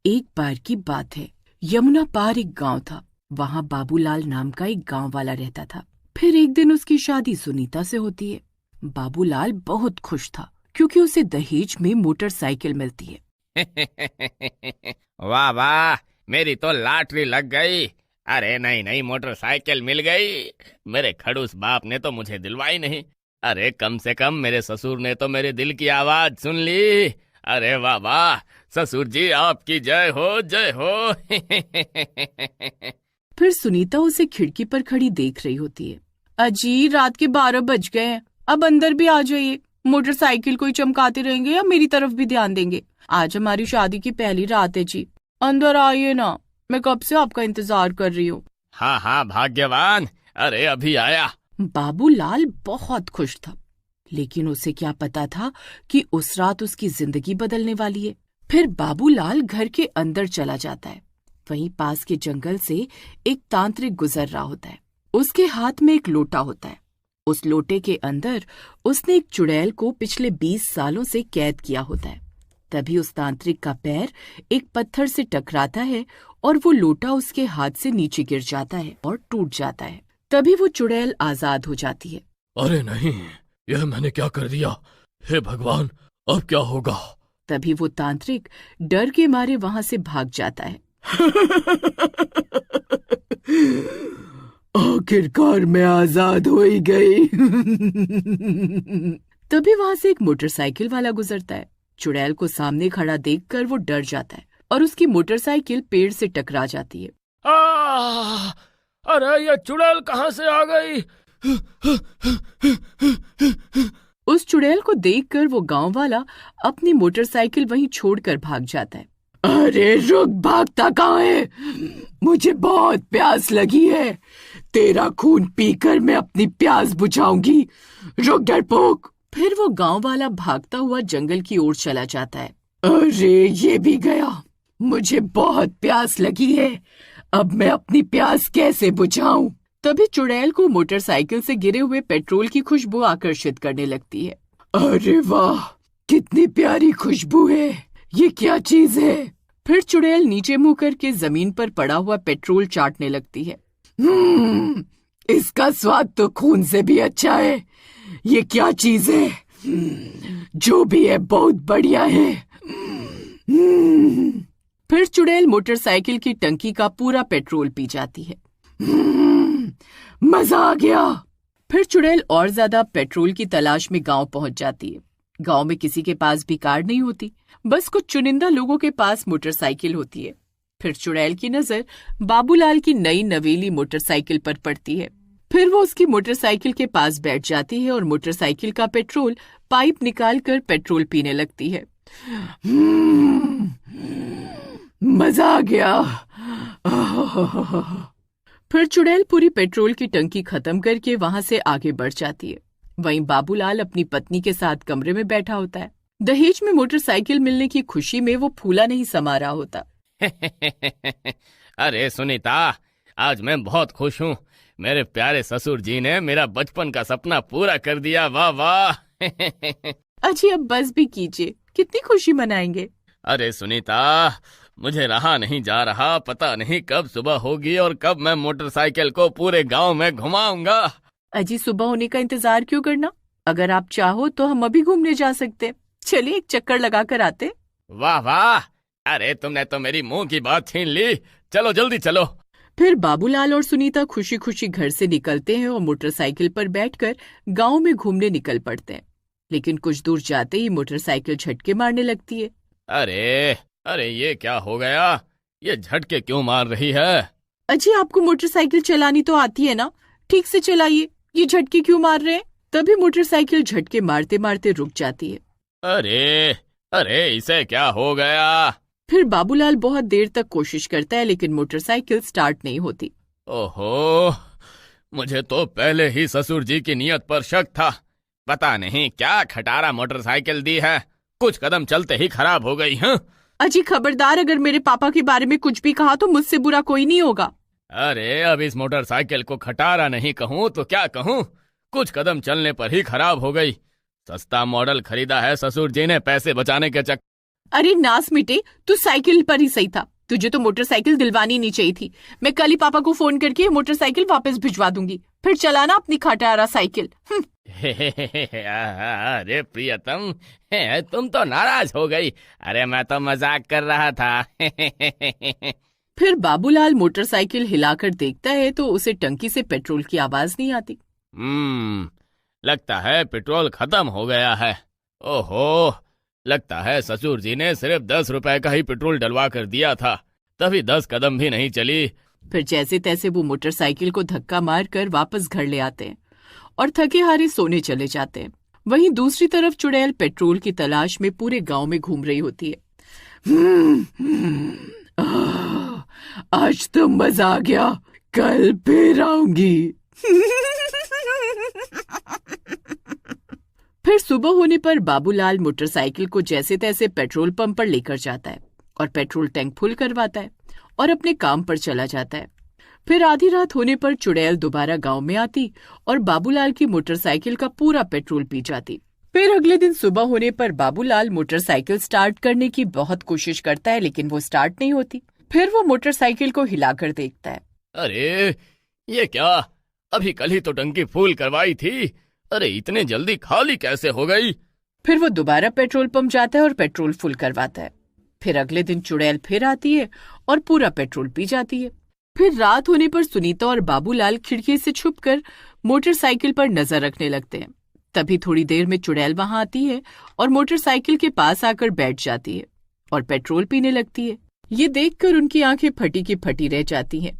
एक बार की बात है, यमुना पार एक गांव था। वहां बाबूलाल नाम का एक गांव वाला रहता था। फिर एक दिन उसकी शादी सुनीता से होती है। बाबूलाल बहुत खुश था क्योंकि उसे दहेज में मोटरसाइकिल मिलती है। वाह वाह, मेरी तो लॉटरी लग गई। अरे नहीं नहीं, मोटरसाइकिल मिल गई। मेरे खड़ूस बाप ने तो मुझे दिलवाई नहीं। अरे कम से कम मेरे ससुर ने तो मेरे दिल की आवाज सुन ली। अरे वाह वाह, ससुर जी आपकी जय हो जय हो। फिर सुनीता उसे खिड़की पर खड़ी देख रही होती है। अजी, रात के 12 बज गए हैं, अब अंदर भी आ जाइए। मोटरसाइकिल को ही चमकाते रहेंगे या मेरी तरफ भी ध्यान देंगे? आज हमारी शादी की पहली रात है जी, अंदर आइए ना, मैं कब से आपका इंतजार कर रही हूँ। हाँ हाँ भाग्यवान, अरे अभी आया। बाबूलाल बहुत खुश था, लेकिन उसे क्या पता था कि उस रात उसकी जिंदगी बदलने वाली है। फिर बाबूलाल घर के अंदर चला जाता है। वहीं पास के जंगल से एक तांत्रिक गुजर रहा होता है। उसके हाथ में एक लोटा होता है। उस लोटे के अंदर उसने एक चुड़ैल को पिछले 20 सालों से कैद किया होता है। तभी उस तांत्रिक का पैर एक पत्थर से टकराता है और वो लोटा उसके हाथ से नीचे गिर जाता है और टूट जाता है। तभी वो चुड़ैल आजाद हो जाती है। अरे नहीं, यह मैंने क्या कर दिया? हे भगवान, अब क्या होगा? तभी वो तांत्रिक डर के मारे वहां से भाग जाता है। आखिरकार मैं आजाद हो ही गई। तभी वहां से एक मोटरसाइकिल वाला गुजरता है। चुड़ैल को सामने खड़ा देखकर वो डर जाता है और उसकी मोटरसाइकिल पेड़ से टकरा जाती है। अरे ये चुड़ैल कहाँ से आ गई? उस चुड़ैल को देखकर वो गांव वाला अपनी मोटरसाइकिल वहीं छोड़कर भाग जाता है। अरे रुक, भागता कहाँ है? मुझे बहुत प्यास लगी है। तेरा खून पीकर मैं अपनी प्यास बुझाऊंगी। रुक डरपोक। फिर वो गांव वाला भागता हुआ जंगल की ओर चला जाता है। अरे ये भी गया। मुझे बहुत प्यास लगी है, अब मैं अपनी प्यास कैसे बुझाऊं? तभी चुड़ैल को मोटरसाइकिल से गिरे हुए पेट्रोल की खुशबू आकर्षित करने लगती है। अरे वाह, कितनी प्यारी खुशबू है। ये क्या चीज है? फिर चुड़ैल नीचे मुंह करके जमीन पर पड़ा हुआ पेट्रोल चाटने लगती है। इसका स्वाद तो खून से भी अच्छा है। ये क्या चीज है? जो भी है बहुत बढ़िया है। फिर चुड़ैल मोटरसाइकिल की टंकी का पूरा पेट्रोल पी जाती है। मजा आ गया। फिर चुड़ैल और ज्यादा पेट्रोल की तलाश में गांव पहुंच जाती है। गांव में किसी के पास भी कार नहीं होती, बस कुछ चुनिंदा लोगों के पास मोटरसाइकिल होती है। फिर चुड़ैल की नजर बाबूलाल की नई नवेली मोटरसाइकिल पर पड़ती है। फिर वो उसकी मोटरसाइकिल के पास बैठ जाती है और मोटरसाइकिल का पेट्रोल पाइप निकालकर पेट्रोल पीने लगती है। मजा आ गया। फिर चुड़ैल पूरी पेट्रोल की टंकी खत्म करके वहां से आगे बढ़ जाती है। वहीं बाबूलाल अपनी पत्नी के साथ कमरे में बैठा होता है। दहेज में मोटरसाइकिल मिलने की खुशी में वो फूला नहीं समा रहा होता। अरे सुनीता, आज मैं बहुत खुश हूँ। मेरे प्यारे ससुर जी ने मेरा बचपन का सपना पूरा कर दिया। वाह वाह। अजी, अब बस भी कीजिए, कितनी खुशी मनाएंगे। अरे सुनीता, मुझे रहा नहीं जा रहा। पता नहीं कब सुबह होगी और कब मैं मोटरसाइकिल को पूरे गांव में घुमाऊंगा। अजी, सुबह होने का इंतजार क्यों करना? अगर आप चाहो तो हम अभी घूमने जा सकते। चलिए एक चक्कर लगा कर आते। वाह वाह, अरे तुमने तो मेरी मुंह की बात छीन ली। चलो जल्दी चलो। फिर बाबूलाल और सुनीता खुशी खुशी घर से निकलते हैं और मोटरसाइकिल पर बैठकर गांव में घूमने निकल पड़ते हैं। लेकिन कुछ दूर जाते ही मोटरसाइकिल झटके मारने लगती है। अरे अरे, ये क्या हो गया? ये झटके क्यों मार रही है? अजी, आपको मोटरसाइकिल चलानी तो आती है ना, ठीक से चलाइए, ये झटके क्यों मार रहे हैं? तभी मोटरसाइकिल झटके मारते मारते रुक जाती है। अरे अरे, इसे क्या हो गया? फिर बाबूलाल बहुत देर तक कोशिश करता है, लेकिन मोटरसाइकिल स्टार्ट नहीं होती। ओहो, मुझे तो पहले ही ससुर जी की नियत पर शक था। पता नहीं क्या खटारा मोटरसाइकिल दी है, कुछ कदम चलते ही खराब हो गई। हाँ अजी खबरदार, अगर मेरे पापा के बारे में कुछ भी कहा तो मुझसे बुरा कोई नहीं होगा। अरे अब इस मोटरसाइकिल को खटारा नहीं कहूँ तो क्या कहूँ? कुछ कदम चलने पर ही खराब हो गई। सस्ता मॉडल खरीदा है ससुर जी ने पैसे बचाने के चक्कर। अरे नास मिटे, तू साइकिल पर ही सही था। तुझे तो मोटरसाइकिल दिलवानी नहीं चाहिए थी। मैं कल ही पापा को फोन करके मोटरसाइकिल वापस भिजवा दूंगी, फिर चलाना अपनी खटारा साइकिल। अरे प्रियतम, तुम तो नाराज हो गई। अरे मैं तो मजाक कर रहा था। फिर बाबूलाल मोटरसाइकिल हिलाकर देखता है तो उसे टंकी से पेट्रोल की आवाज नहीं आती। लगता है पेट्रोल खत्म हो गया है। ओहो, लगता है ससुर जी ने सिर्फ 10 रुपए का ही पेट्रोल डलवा कर दिया था, तभी 10 कदम भी नहीं चली। फिर जैसे तैसे वो मोटरसाइकिल को धक्का मारकर वापस घर ले आते हैं और थके हारे सोने चले जाते हैं। वहीं दूसरी तरफ चुड़ैल पेट्रोल की तलाश में पूरे गांव में घूम रही होती है। आज तो मजा आ गया, कल फिर आऊंगी। फिर सुबह होने पर बाबूलाल मोटरसाइकिल को जैसे तैसे पेट्रोल पंप पर लेकर जाता है और पेट्रोल टैंक फुल करवाता है और अपने काम पर चला जाता है। फिर आधी रात होने पर चुड़ैल दोबारा गांव में आती और बाबूलाल की मोटरसाइकिल का पूरा पेट्रोल पी जाती। फिर अगले दिन सुबह होने पर बाबूलाल मोटरसाइकिल स्टार्ट करने की बहुत कोशिश करता है, लेकिन वो स्टार्ट नहीं होती। फिर वो मोटरसाइकिल को हिलाकर देखता है। अरे ये क्या, अभी कल ही तो टंकी फुल करवाई थी। अरे इतने जल्दी खाली कैसे हो गई? फिर वो दोबारा पेट्रोल पंप जाता है और पेट्रोल फुल करवाता है। फिर अगले दिन चुड़ैल फिर आती है और पूरा पेट्रोल पी जाती है। फिर रात होने पर सुनीता और बाबूलाल खिड़की से छुपकर मोटरसाइकिल पर नजर रखने लगते हैं। तभी थोड़ी देर में चुड़ैल वहां आती है और मोटरसाइकिल के पास आकर बैठ जाती है और पेट्रोल पीने लगती है। ये देखकर उनकी आंखें फटी की फटी रह जाती हैं।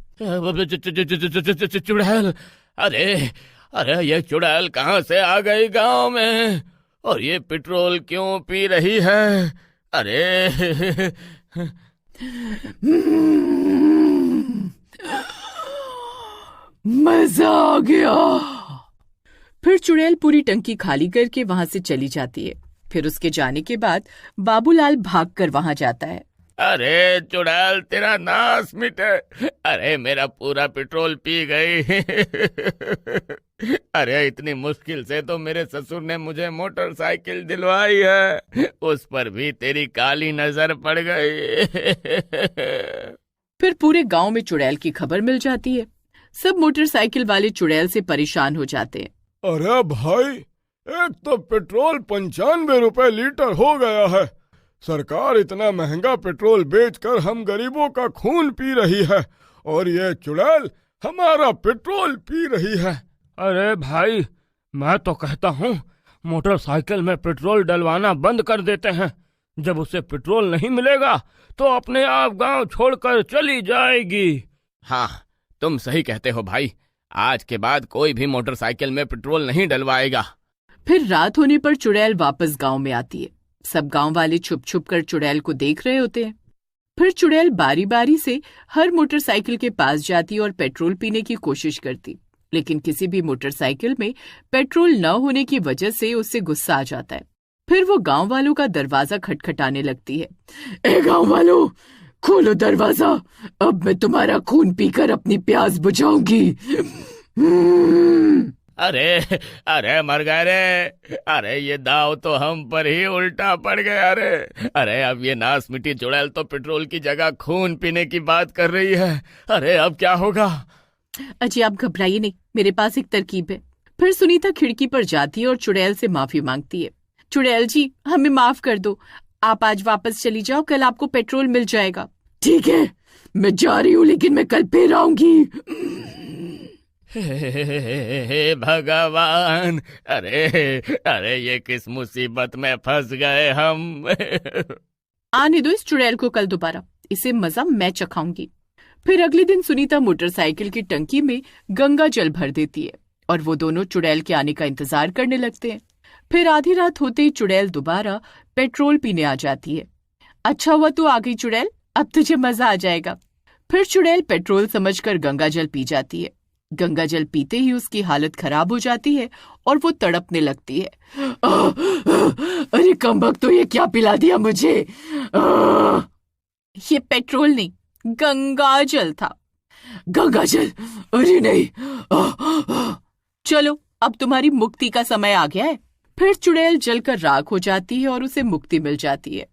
चुड़ैल, अरे अरे ये चुड़ैल कहाँ से आ गई गांव में, और ये पेट्रोल क्यों पी रही है? अरे मजा आ गया। फिर चुड़ैल पूरी टंकी खाली करके वहां से चली जाती है। फिर उसके जाने के बाद बाबूलाल भागकर वहां जाता है। अरे चुड़ैल, तेरा नाश मिटे। अरे मेरा पूरा पेट्रोल पी गई। अरे इतनी मुश्किल से तो मेरे ससुर ने मुझे मोटरसाइकिल दिलवाई है, उस पर भी तेरी काली नजर पड़ गई। फिर पूरे गांव में चुड़ैल की खबर मिल जाती है। सब मोटरसाइकिल वाले चुड़ैल से परेशान हो जाते हैं। अरे भाई, एक तो पेट्रोल 95 रुपए लीटर हो गया है। सरकार इतना महंगा पेट्रोल बेचकर हम गरीबों का खून पी रही है, और ये चुड़ैल हमारा पेट्रोल पी रही है। अरे भाई, मैं तो कहता हूँ मोटरसाइकिल में पेट्रोल डलवाना बंद कर देते हैं। जब उसे पेट्रोल नहीं मिलेगा तो अपने आप गांव छोड़कर चली जाएगी। हाँ, तुम सही कहते हो भाई। आज के बाद कोई भी मोटरसाइकिल में पेट्रोल नहीं डलवाएगा। फिर रात होने पर चुड़ैल वापस गांव में आती है। सब गांव वाले छुप छुप कर चुड़ैल को देख रहे होते हैं। फिर चुड़ैल बारी बारी से हर मोटरसाइकिल के पास जाती और पेट्रोल पीने की कोशिश करती, लेकिन किसी भी मोटरसाइकिल में पेट्रोल न होने की वजह से उससे गुस्सा आ जाता है। फिर वो गांव वालों का दरवाजा खटखटाने लगती है। ए गांव वालों, खोलो दरवाजा, अब मैं तुम्हारा खून पीकर अपनी प्यास बुझाऊंगी। अरे अरे मर गए रे। अरे ये दाव तो हम पर ही उल्टा पड़ गया रे। अरे अब ये नास मिट्टी चुड़ैल तो पेट्रोल की जगह खून पीने की बात कर रही है। अरे अब क्या होगा? अजी आप घबराइए नहीं, मेरे पास एक तरकीब है। फिर सुनीता खिड़की पर जाती है और चुड़ैल से माफी मांगती है। चुड़ैल जी, हमें माफ कर दो, आप आज वापस चली जाओ, कल आपको पेट्रोल मिल जाएगा। ठीक है, मैं जा रही हूँ, लेकिन मैं कल फिर आऊंगी। हे भगवान, अरे अरे ये किस मुसीबत में फंस गए हम। आने दो इस चुड़ैल को कल दोबारा, इसे मजा मैं चखाऊंगी। फिर अगले दिन सुनीता मोटरसाइकिल की टंकी में गंगा जल भर देती है और वो दोनों चुड़ैल के आने का इंतजार करने लगते हैं। फिर आधी रात होते ही चुड़ैल दोबारा पेट्रोल पीने आ जाती है। अच्छा हुआ तू आ गई चुड़ैल, अब तुझे मजा आ जाएगा। फिर चुड़ैल पेट्रोल समझकर गंगा जल पी जाती है। गंगा जल पीते ही उसकी हालत खराब हो जाती है और वो तड़पने लगती है। अरे कमबख्त, तो ये क्या पिला दिया मुझे? ये पेट्रोल नहीं, गंगा जल था। गंगा जल? अरे नहीं। चलो, अब तुम्हारी मुक्ति का समय आ गया है। फिर चुड़ैल जलकर राख हो जाती है और उसे मुक्ति मिल जाती है।